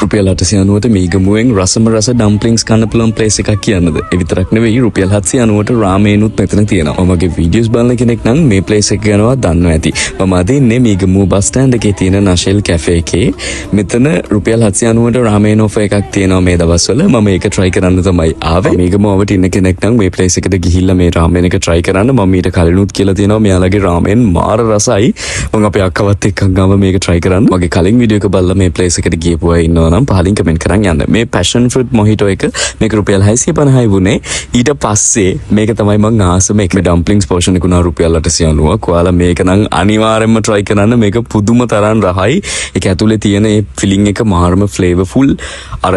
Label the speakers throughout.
Speaker 1: රුපියල් 890ට මීගමුවෙන් රසම රස ඩම්ප්ලින්ග්ස් කන්න පුළුවන් ප්ලේස් එකක් කියන්නද? ඒ විතරක් නෙවෙයි රුපියල් 790ට රාමේනුත් මෙතන තියෙනවා. මගේ වීඩියෝස් බලන කෙනෙක් නම් මේ ප්ලේස් එක ගැනවත් දන්නවා ඇති. මම අද ඉන්නේ මීගමුව බස් ස්ටෑන්ඩ් එකේ තියෙන නෂෙල් කැෆේ එකේ. මෙතන රුපියල් 790ට රාමේන් ඔෆර් එකක් තියෙනවා මේ දවස්වල. මම ඒක try කරන්න තමයි ආවේ. මීගමුවට ඉන්න කෙනෙක් නම් මේ ප්ලේස් එකට ගිහිල්ලා මේ රාමේන් එක try කරන්න. මම ඊට කලිනුත් කියලා තියෙනවා මෙයාලගේ රාමේන් මාර රසයි. මම අපේ අක්කවත් එක්ක ගාව මේක try කරන්න. මගේ කලින් වීඩියෝ එක බලලා මේ ප්ලේස් එකට ගියපු අය ඉන්නවා නම් පහලින් කමෙන්ට් කරන් යන්න. මේ passion fruit mojito එක මේක රුපියල් 650යි වුණේ. ඊට පස්සේ මේක තමයි මම ආසම එක ඩම්ප්ලින්ග්ස් පෝෂන් එක උනා රුපියල් 890. ඔයාලා මේක නම් අනිවාර්යෙන්ම try කරන්න. මේක පුදුම තරම් රහයි. ඒක ඇතුලේ තියෙන ඒ ෆිලිං එක මාරම ෆ්ලේවර්ෆුල්. අර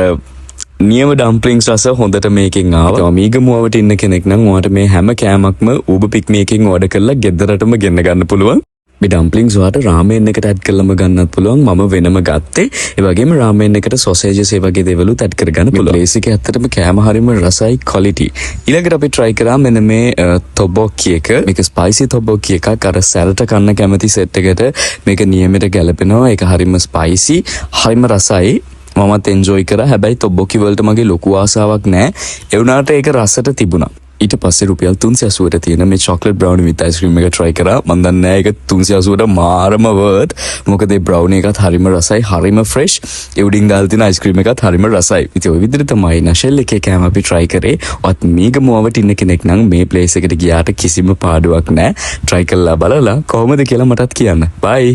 Speaker 1: නියම ඩම්ප්ලින්ග්ස් රස හොඳට මේකෙන් ආවා. මීගමුවට ඉන්න කෙනෙක් නම් ඔයාට මේ හැම කෑමක්ම Uber Pick මේකෙන් ඕඩර් කරලා ගෙදරටම ගෙන්න ගන්න පුළුවන්. මේ ඩම්ප්ලින්ග්ස් වලට රාමෙන් එකට ඇඩ් කරලම ගන්නත් පුළුවන්. මම වෙනම ගත්තේ. ඒ වගේම රාමෙන් එකට සොසේජස් ඒ වගේ දේවලුත් ඇඩ් කරගන්න පුළුවන්. ප්ලේස් එකේ ඇත්තටම කෑම හරිම රසයි ක්වලිටි. ඊළඟට අපි try කරා මෙන්න මේ තොබොක්කි එක. මේක ස්පයිසි තොබොක්කි එකක්. අර සැලට කන්න කැමති සෙට් එකට මේක නියමෙට ගැලපෙනවා. ඒක හරිම ස්පයිසි, හරිම රසයි. මමත් එන්ජොයි කරා. හැබැයි තොබොක්කි වලට මගේ ලොකු ආසාවක් නැහැ. ඒ වුණාට ඒක රසට තිබුණා. ඊට පස්සේ රුපියල් 380ට තියෙන මේ chocolate brownie with ice cream එක try කරා. මම දන්නේ නැහැ ඒක 380ට මාරම worth. මොකද ඒ brownie එකත් හරිම රසයි, හරිම fresh. ඒ උඩින් දාලා තියෙන ice cream එකත් හරිම රසයි. ඉතින් ඔය විදිහට තමයි නෂෙල් එකේ කෑම අපි try කරේ. ඔත් මීගමුවට ඉන්න කෙනෙක් නම් මේ place එකට ගියාට කිසිම පාඩුවක් නැහැ. try කරලා බලලා කොහොමද කියලා මටත් කියන්න. bye.